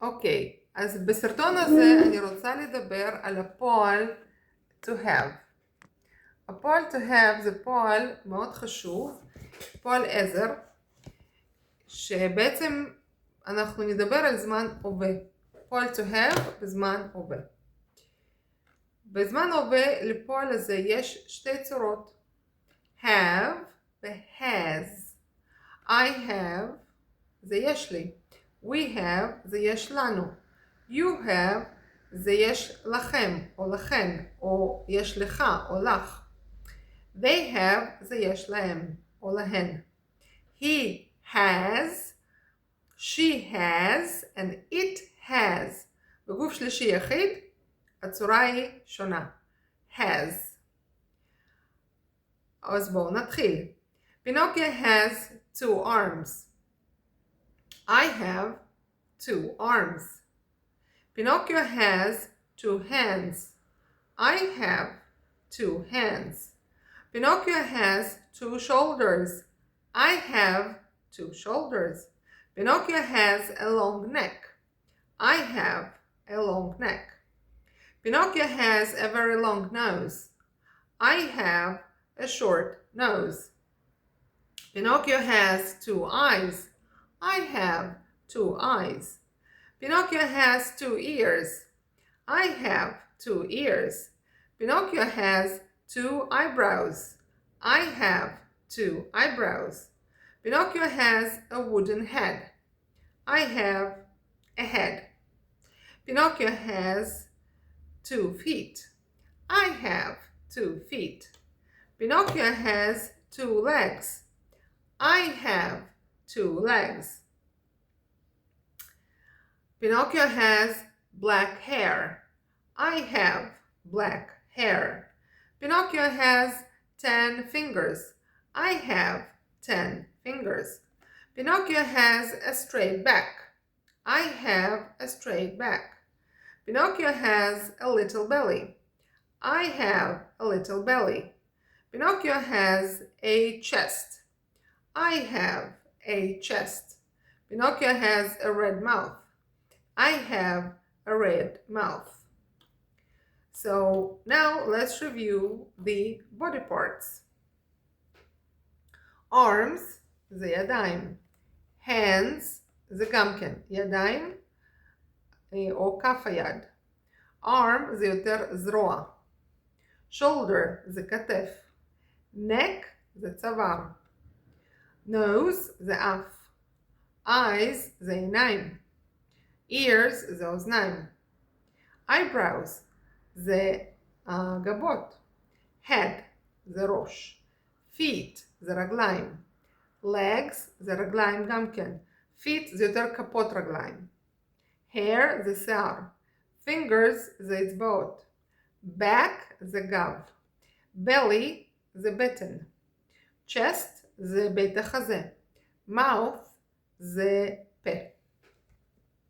אוקיי, אז בסרטון הזה אני רוצה לדבר על הפועל to have. הפועל to have זה פועל מאוד חשוב, פועל עזר, שבעצם אנחנו נדבר על זמן הווה. פועל to have בזמן הווה. בזמן הווה לפועל הזה יש שתי צורות, have ו-has. I have זה יש לי, we have זה יש לנו, you have זה יש לכם או לכן, או יש לך או לך. They have זה יש להם או להן. He has, she has and it has. בגוף שלישי יחיד הצורה היא שונה, has. אז בואו נתחיל. Pinocchio has 2 arms. I have 2 arms. Pinocchio has 2 hands. I have 2 hands. Pinocchio has 2 shoulders. I have 2 shoulders. Pinocchio has a long neck. I have a long neck. Pinocchio has a very long nose. I have a short nose. Pinocchio has 2 eyes. I have 2 eyes. Pinocchio has 2 ears. I have 2 ears. Pinocchio has 2 eyebrows. I have 2 eyebrows. Pinocchio has a wooden head. I have a head. Pinocchio has 2 feet. I have 2 feet. Pinocchio has 2 legs. I have 2 legs. Pinocchio has black hair. I have black hair. Pinocchio has 10 fingers. I have 10 fingers. Pinocchio has a straight back. I have a straight back. Pinocchio has a little belly. I have a little belly. Pinocchio has a chest. I have a chest. Pinocchio has a red mouth. I have a red mouth. So now let's review the body parts. Arms זה ידיים. Hands זה גם כן ידיים או כף היד. Arm זה יותר זרוע. Shoulder זה כתף. Neck זה צוואר. Nose זה אף. Eyes זה עיניים. Ears זה אוזניים. Eyebrows זה גבות. Head זה ראש. Feet זה רגליים. Legs זה רגליים גם כן. Feet זה יותר כפות רגליים. Hair זה שיער. Fingers זה אצבעות. Back זה גב. Belly זה בטן. Chest זה בית החזה. Mouth זה פה.